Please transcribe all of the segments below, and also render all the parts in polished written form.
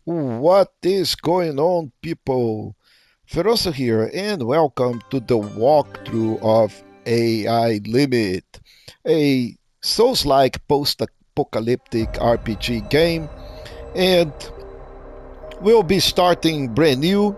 What is going on, people? Feroncio here, and welcome to the walkthrough of AI Limit, a Souls-like post-apocalyptic RPG game, and we'll be starting brand new.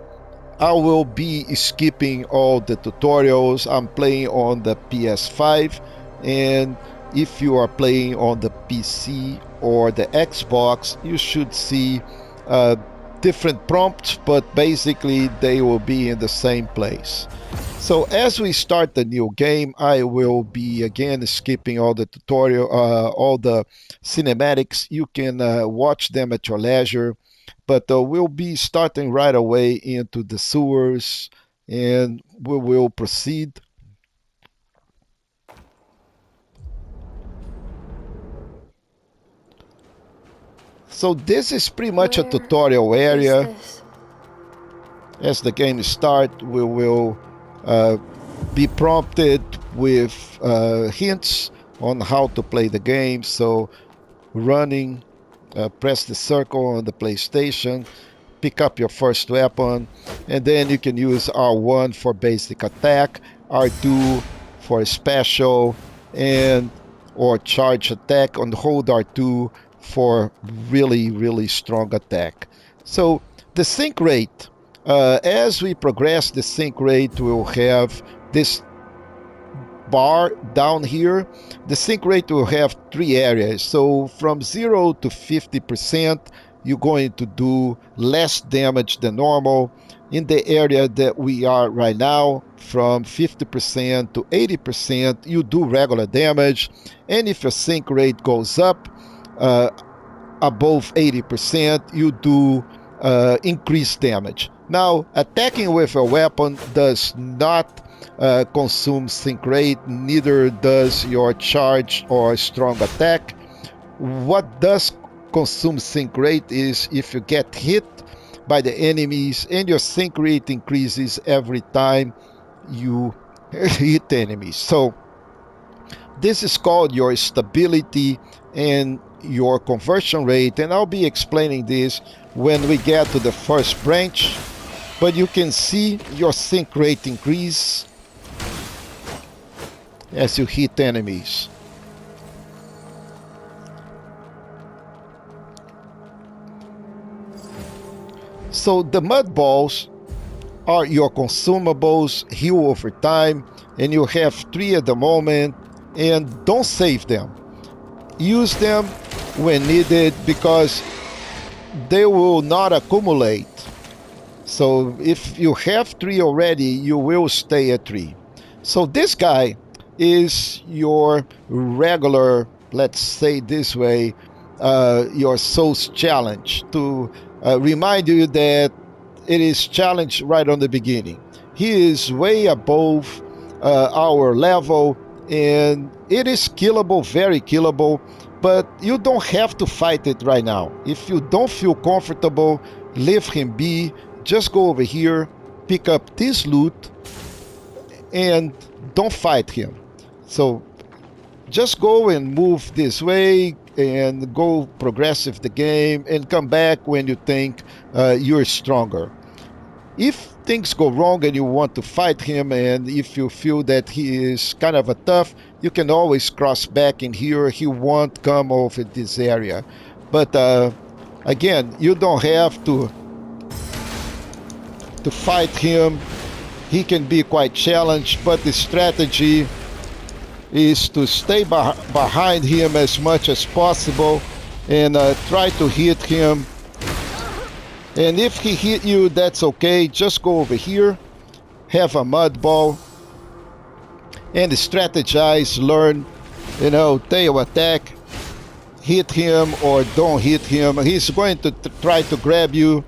I will be skipping all the tutorials. I'm playing on the PS5, and if you are playing on the PC or the Xbox, you should see uh, different prompts, but basically they will be in the same place. So as we start the new game, I will be again skipping all the tutorial, all the cinematics. You can watch them at your leisure, but we'll be starting right away into the sewers, and we will proceed. So this is pretty much a Where tutorial is area. this? As the game starts, we will uh, be prompted with hints on how to play the game. So running, press the circle on the PlayStation, pick up your first weapon, and then you can use R1 for basic attack, R2 for special, and or charge attack, and hold R2 for really strong attack. So the sync rate, as we progress, the sync rate will have this bar down here. The sync rate will have three areas. So from 0 to 50%, you're going to do less damage than normal. In the area that we are right now, from 50% to 80%, you do regular damage. And if your sync rate goes up above 80%, you do increased damage. Now, attacking with a weapon does not consume sync rate, neither does your charge or strong attack. What does consume sync rate is if you get hit by the enemies, and your sync rate increases every time you hit enemies. So this is called your stability and your conversion rate, and I'll be explaining this when we get to the first branch. But you can see your sync rate increase as you hit enemies. So the mud balls are your consumables, heal over time, and you have three at the moment, and don't save them. Use them when needed because they will not accumulate. So if you have three already, you will stay at three. So this guy is your regular, let's say this way, your Souls challenge to remind you that it is challenged right on the beginning. He is way above our level, and it is killable, very killable, but you don't have to fight it right now. If you don't feel comfortable, leave him be. Just go over here, pick up this loot, and don't fight him. So just go and move this way and go progressive the game and come back when you think you're stronger. If things go wrong and you want to fight him, and if you feel that he is kind of a tough, you can always cross back in here. He won't come over this area. But again, you don't have to fight him. He can be quite challenged, but the strategy is to stay behind him as much as possible and try to hit him. And if he hit you, that's okay. Just go over here, have a mud ball, and strategize, learn, tail attack, hit him or don't hit him. He's going to try to grab you.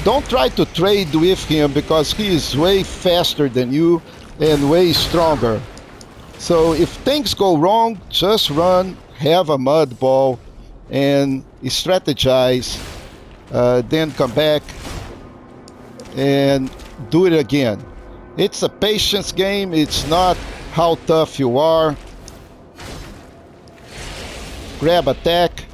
Don't try to trade with him because he is way faster than you and way stronger. So if things go wrong, just run, have a mud ball, and strategize. Then come back and do it again. It's a patience game. It's not how tough you are. grab attack.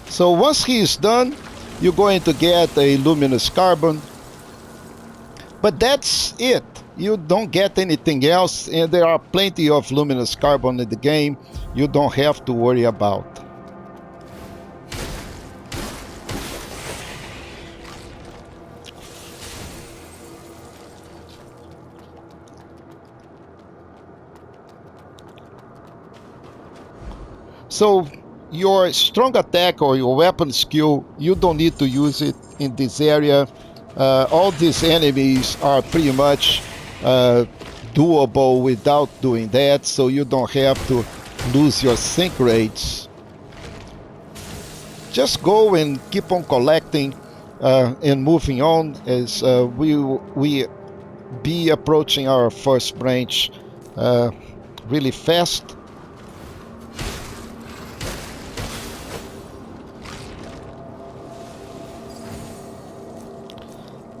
So once he is done, you're going to get a luminous carbon. But that's it. You don't get anything else, and there are plenty of luminous carbon in the game you don't have to worry about. So your strong attack or your weapon skill, you don't need to use it in this area. All these enemies are pretty much doable without doing that, so you don't have to lose your sync rates. Just go and keep on collecting and moving on as we be approaching our first branch really fast.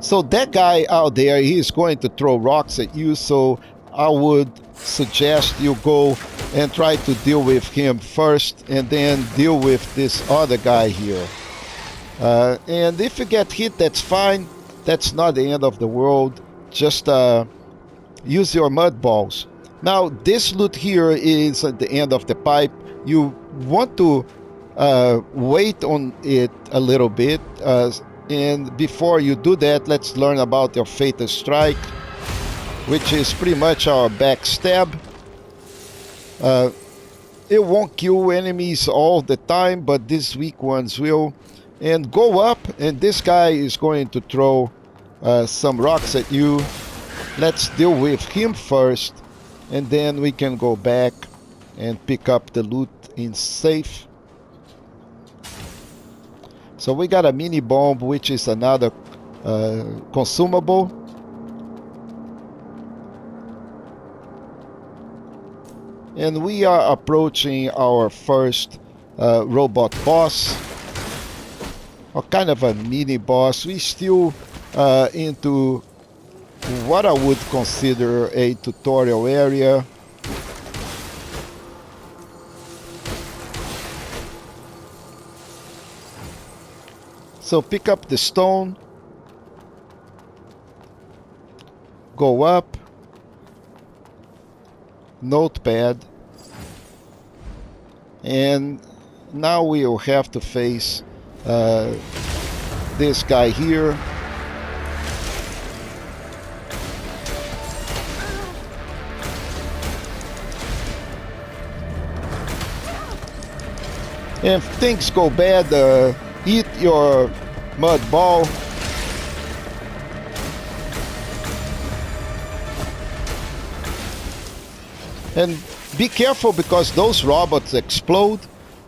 So that guy out there, he's going to throw rocks at you, so I would suggest you go and try to deal with him first and then deal with this other guy here. And if you get hit, that's fine. That's not the end of the world. Just use your mud balls. Now, this loot here is at the end of the pipe. You want to wait on it a little bit. And before you do that, let's learn about your Fatal Strike, which is pretty much our backstab. It won't kill enemies all the time, but these weak ones will. And go up, and this guy is going to throw some rocks at you. Let's deal with him first, and then we can go back and pick up the loot in safe. So we got a mini bomb, which is another consumable. And we are approaching our first robot boss, or kind of a mini boss. We still into what I would consider a tutorial area. So pick up the stone, go up, notepad, and now we'll have to face this guy here. And if things go bad, eat your mud ball. And be careful, because those robots explode.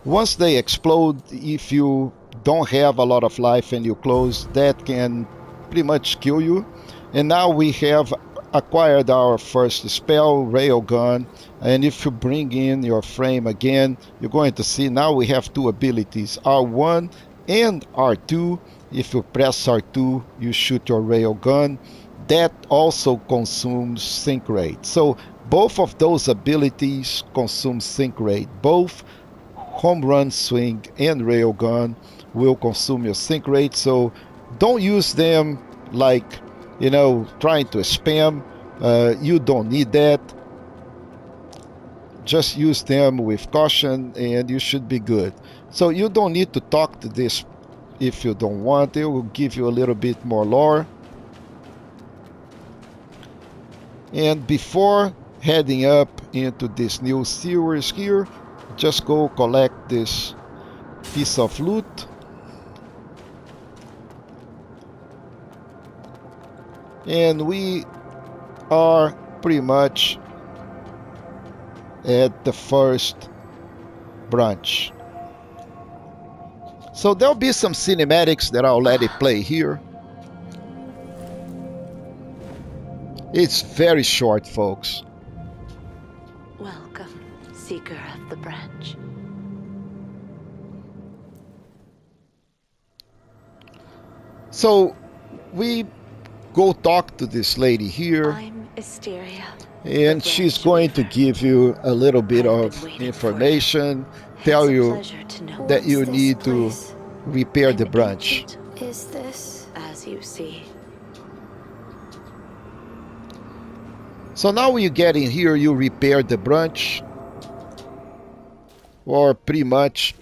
Once they explode, if you don't have a lot of life and you close, that can pretty much kill you. And now we have acquired our first spell, Railgun. And if you bring in your frame again, you're going to see now we have two abilities, R1 and R2. If you press R2, you shoot your Railgun. That also consumes sync rate. So both of those abilities consume sync rate. Both home run swing and Railgun will consume your sync rate. So don't use them like, you know, trying to spam. You don't need that. Just use them with caution and you should be good. So you don't need to talk to this if you don't want. It will give you a little bit more lore. And before heading up into this new sewers here, just go collect this piece of loot. And we are pretty much at the first branch. So there'll be some cinematics that I'll let it play here. It's very short, folks. Welcome, seeker of the branch. So we go talk to this lady here, I'm Asteria, and the she's branch going to weaver. give you a little bit I've of been waiting for you. information, tell It's a you pleasure to know. that you What's this need to place? repair the An branch. ancient, Is this? as you see. So now you get in here, you repair the branch, or pretty much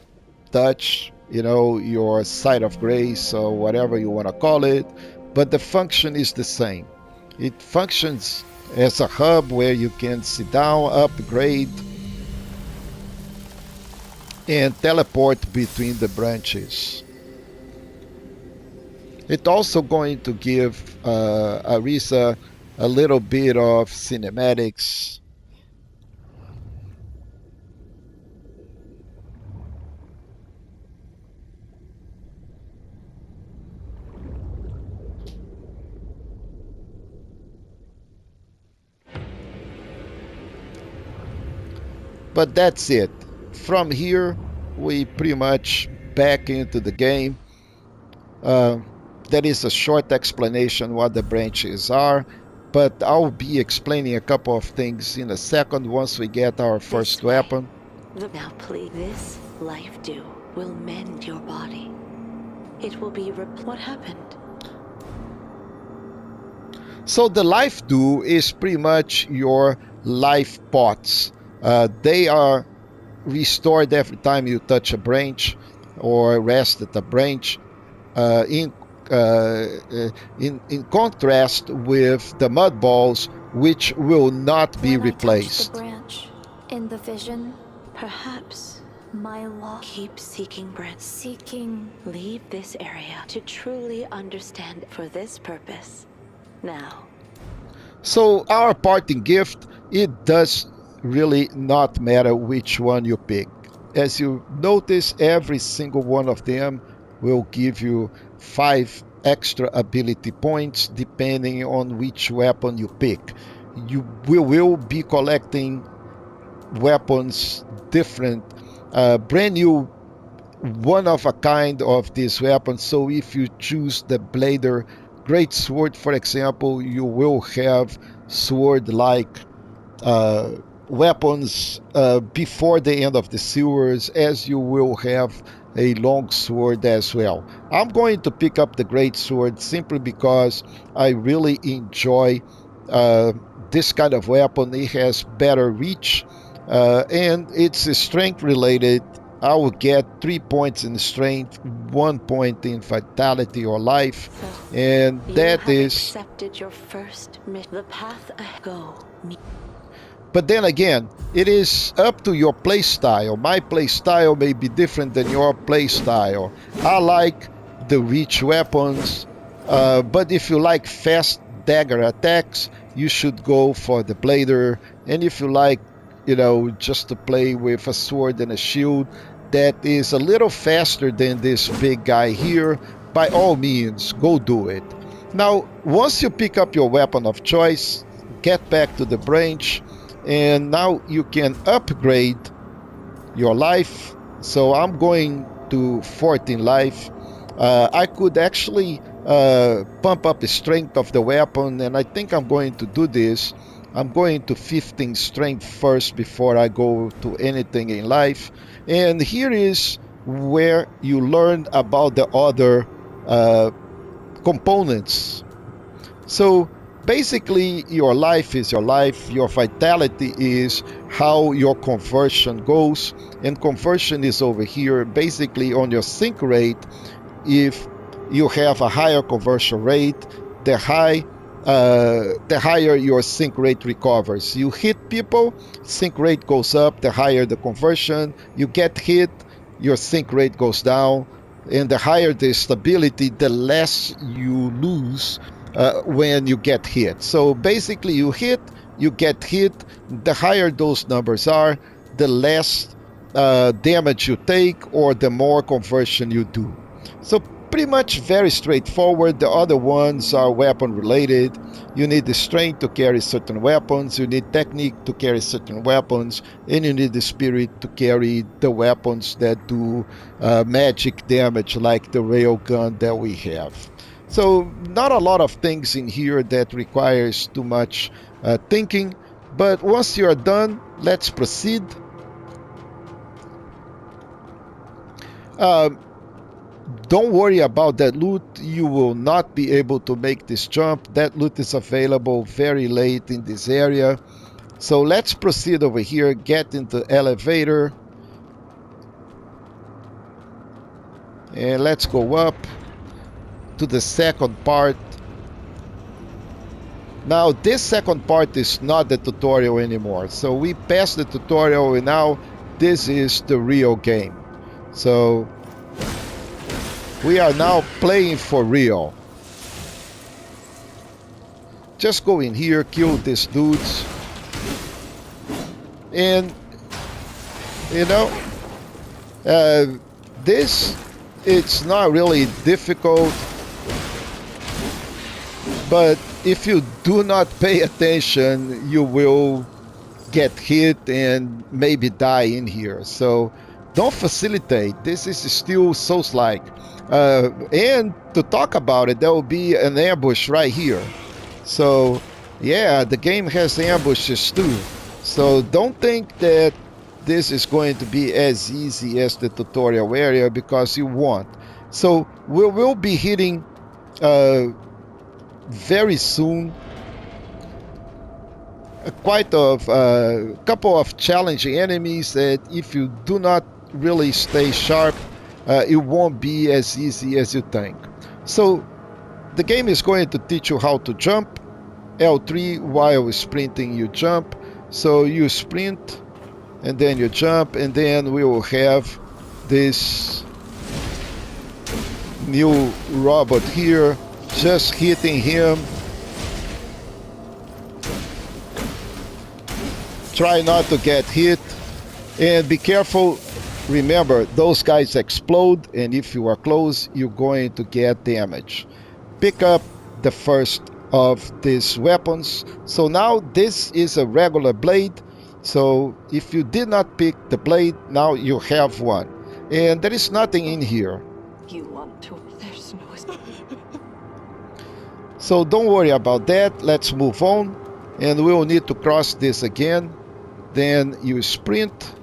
touch, your site of grace or whatever you want to call it, but the function is the same. It functions as a hub where you can sit down, upgrade, and teleport between the branches. It's also going to give Arisa a little bit of cinematics. But that's it. From here, we pretty much back into the game. That is a short explanation what the branches are, but I'll be explaining a couple of things in a second once we get our first This way. weapon. Now, please, this life dew will mend your body. It will be what happened? So the life dew is pretty much your life pots. They are restored every time you touch a branch or rest at a branch. In contrast with the mud balls, which will not be When replaced. I touched the branch in the vision, Perhaps my law keep seeking branch. seeking. Leave this area to truly understand for this purpose. Now, So our parting gift, it does really not matter which one you pick. As you notice, every single one of them will give you 5 extra ability points depending on which weapon you pick. You will be collecting weapons different, brand new, one of a kind of this weapon. So if you choose the Blader Great Sword, for example, you will have sword like weapons before the end of the sewers, as you will have a long sword as well. I'm going to pick up the Great Sword simply because I really enjoy this kind of weapon. It has better reach and it's strength related. I will get 3 points in strength, 1 point in vitality or life, so and you that have is. accepted your first mission. The path I go. But then again, it is up to your play style. My play style may be different than your play style. I like the reach weapons, but if you like fast dagger attacks, you should go for the Blader. And if you like, just to play with a sword and a shield that is a little faster than this big guy here, by all means, go do it. Now, once you pick up your weapon of choice, get back to the branch, and now you can upgrade your life. So I'm going to 14 life. I could actually pump up the strength of the weapon, and I think I'm going to do this. I'm going to 15 strength first before I go to anything in life. And here is where you learn about the other components. So basically, your life is your life. Your vitality is how your conversion goes. And conversion is over here, basically on your sync rate. If you have a higher conversion rate, the higher your sync rate recovers. You hit people, sync rate goes up, the higher the conversion. You get hit, your sync rate goes down. And the higher the stability, the less you lose when you get hit. So basically, you get hit. The higher those numbers are, the less damage you take, or the more conversion you do. So pretty much very straightforward. The other ones are weapon related. You need the strength to carry certain weapons, you need technique to carry certain weapons, and you need the spirit to carry the weapons that do magic damage, like the railgun that we have. So not a lot of things in here that requires too much thinking, but once you're done, let's proceed. Don't worry about that loot. You will not be able to make this jump. That loot is available very late in this area. So let's proceed over here, get into elevator, and let's go up to the second part. Now this second part is not the tutorial anymore. So we passed the tutorial and now this is the real game. So we are now playing for real. Just go in here, kill these dudes. And, you know, this, it's not really difficult. But if you do not pay attention, you will get hit and maybe die in here. So don't facilitate. This is still Souls-like. And to talk about it, there will be an ambush right here. So yeah, the game has ambushes too. So don't think that this is going to be as easy as the tutorial area, because you won't. So we will be hitting very soon quite a couple of challenging enemies that if you do not really stay sharp, it won't be as easy as you think. So the game is going to teach you how to jump. L3 while sprinting, you jump. So you sprint and then you jump, and then we will have this new robot here, just hitting him. Try not to get hit and be careful. Remember, those guys explode, and if you are close, you're going to get damage. Pick up the first of these weapons. So now this is a regular blade. So if you did not pick the blade, now you have one. And there is nothing in here. You want to? There's no. So don't worry about that. Let's move on. And we'll need to cross this again. Then you sprint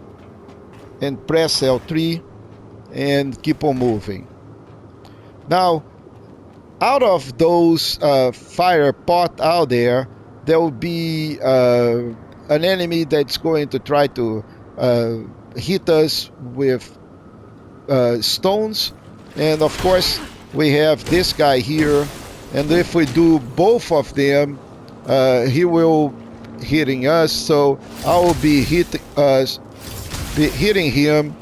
and press L3 and keep on moving. Now, out of those fire pot out there, there will be an enemy that's going to try to hit us with stones. And of course, we have this guy here. And if we do both of them, he will hitting us. So I will be hitting him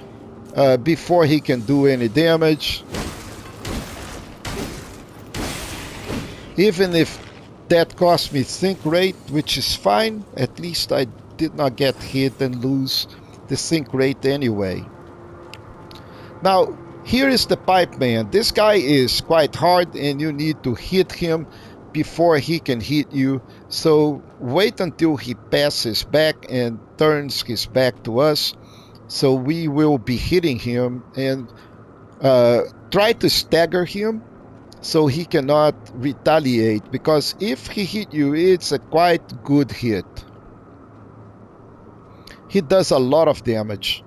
before he can do any damage. Even if that cost me sync rate, which is fine, at least I did not get hit and lose the sync rate anyway. Now, here is the pipe man. This guy is quite hard and you need to hit him before he can hit you. So wait until he passes back and turns his back to us. So we will be hitting him and try to stagger him so he cannot retaliate, because if he hit you, it's a quite good hit. He does a lot of damage.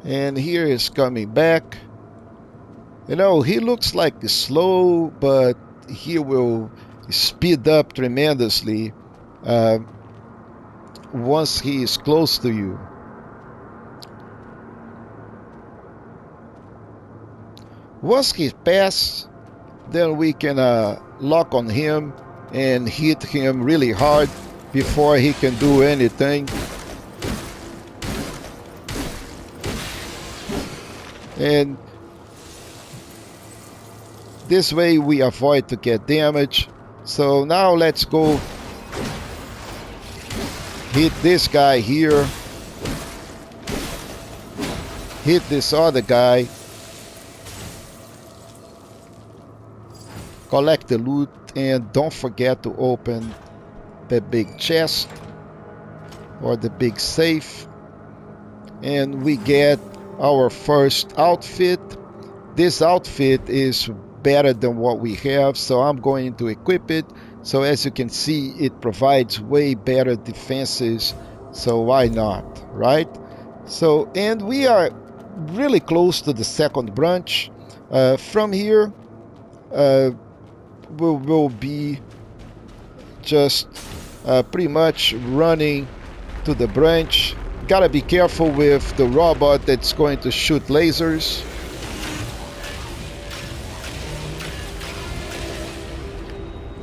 And here is coming back. You know, he looks like slow, but he will speed up tremendously once he is close to you. Once he passes, then we can lock on him and hit him really hard before he can do anything. And this way we avoid to get damage. So now let's go hit this guy here, hit this other guy, collect the loot, and don't forget to open the big chest or the big safe, and we get our first outfit. This outfit is better than what we have, so I'm going to equip it. So as you can see, it provides way better defenses, so why not, right? So, and we are really close to the second branch. From here, we'll be just pretty much running to the branch. Gotta be careful with the robot that's going to shoot lasers.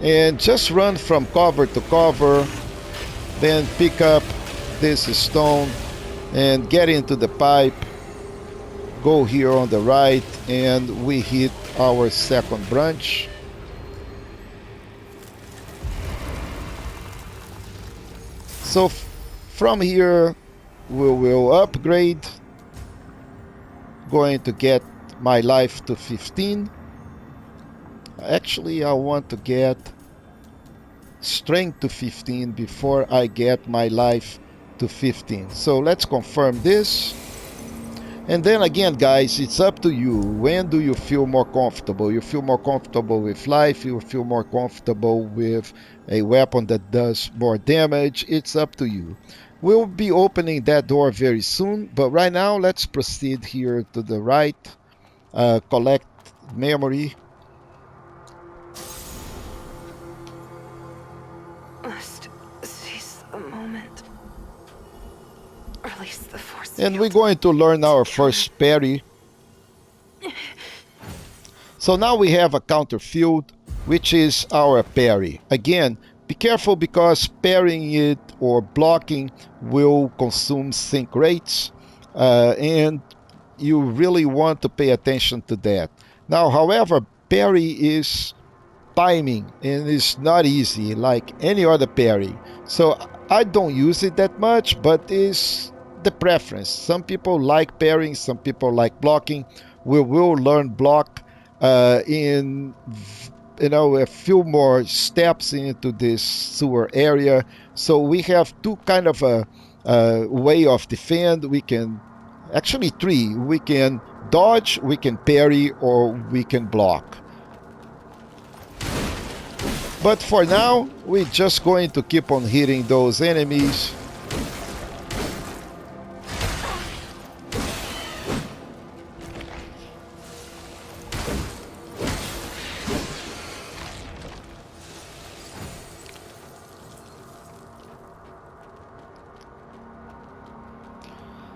And just run from cover to cover, then pick up this stone and get into the pipe. Go here on the right and we hit our second branch. So from here we will upgrade, going to get my life to 15. Actually, I want to get strength to 15 before I get my life to 15. So let's confirm this. And then again, guys, it's up to you. When do you feel more comfortable? You feel more comfortable with life, you feel more comfortable with a weapon that does more damage. It's up to you. We'll be opening that door very soon, but right now let's proceed here to the right, collect memory. Must seize the moment. Release the force. And we're going to learn our first parry. So now we have a counter field, which is our parry. Again, be careful because parrying it or blocking will consume sync rates, and you really want to pay attention to that. Now, however, parry is timing and it's not easy like any other parry. So I don't use it that much, but it's the preference. Some people like parrying, some people like blocking. We will learn block in a few more steps into this sewer area. So we have two kind of a way of defend. We can actually three. We can dodge, we can parry, or we can block. But for now, we're just going to keep on hitting those enemies.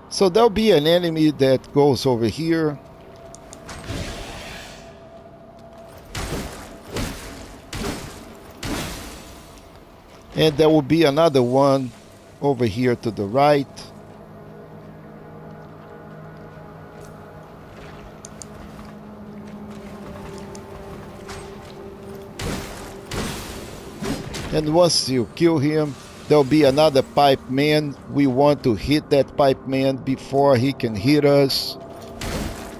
So there'll be an enemy that goes over here. And there will be another one over here to the right. And once you kill him, there'll be another pipe man. We want to hit that pipe man before he can hit us.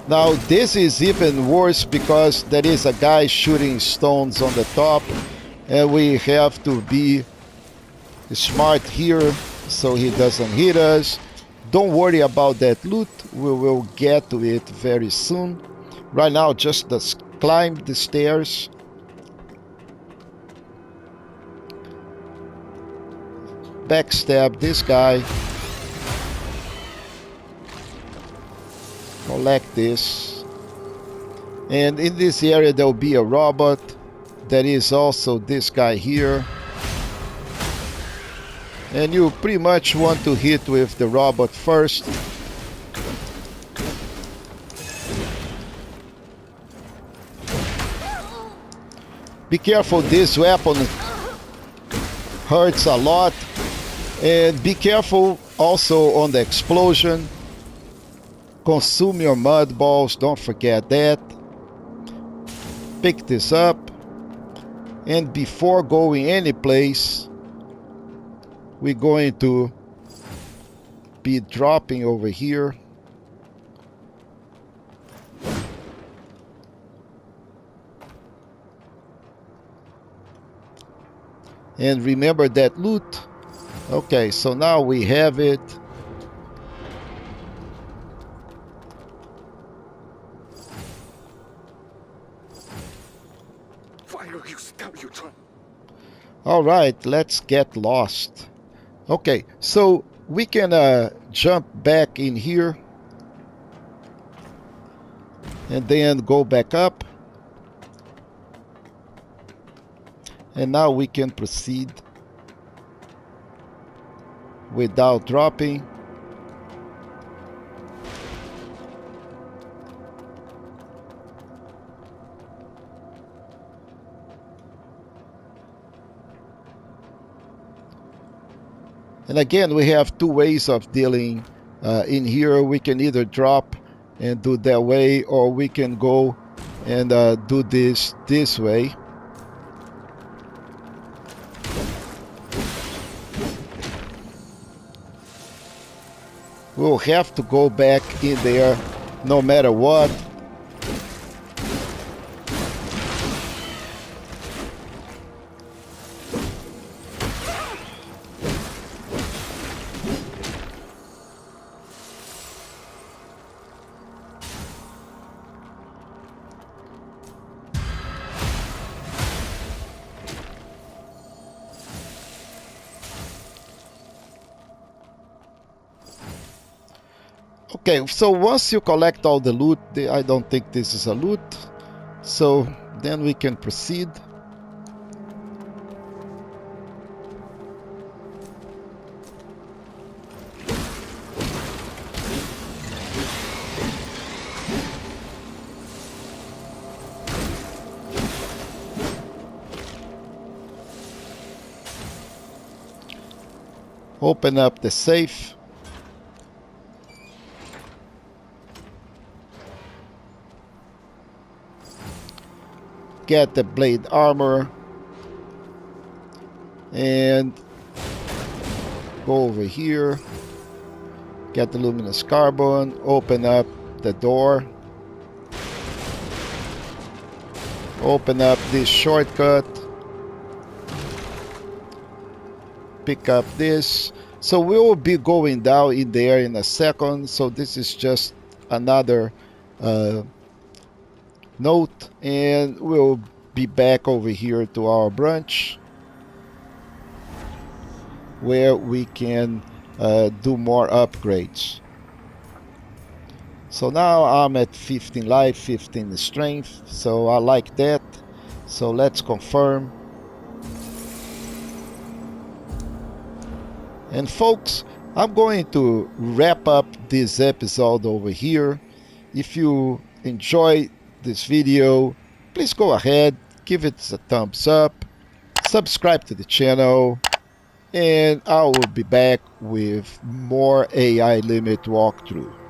Now this is even worse because there is a guy shooting stones on the top, and we have to be smart here so he doesn't hit us. Don't worry about that loot, we will get to it very soon. Right now just climb the stairs. Backstab this guy. Collect this. And in this area there will be a robot. There is also this guy here. And you pretty much want to hit with the robot first. Be careful, this weapon hurts a lot. And be careful also on the explosion. Consume your mud balls, don't forget that. Pick this up. And before going any place, we're going to be dropping over here. And remember that loot. Okay, so now we have it. All right, let's get lost. Okay, so we can jump back in here and then go back up. And now we can proceed without dropping. And again, we have two ways of dealing in here. We can either drop and do that way, or we can go and do this way. We'll have to go back in there no matter what. Okay, so once you collect all the loot, I don't think this is a loot, so then we can proceed. Open up the safe. Get the blade armor and go over here, get the luminous carbon, open up the door, open up this shortcut, pick up this. So we will be going down in there in a second, so this is just another note, and we'll be back over here to our branch where we can do more upgrades. So now I'm at 15 life, 15 strength, so I like that. So let's confirm. And folks, I'm going to wrap up this episode over here. If you enjoy this video, please go ahead, give it a thumbs up, subscribe to the channel, and I will be back with more AI limit walkthrough.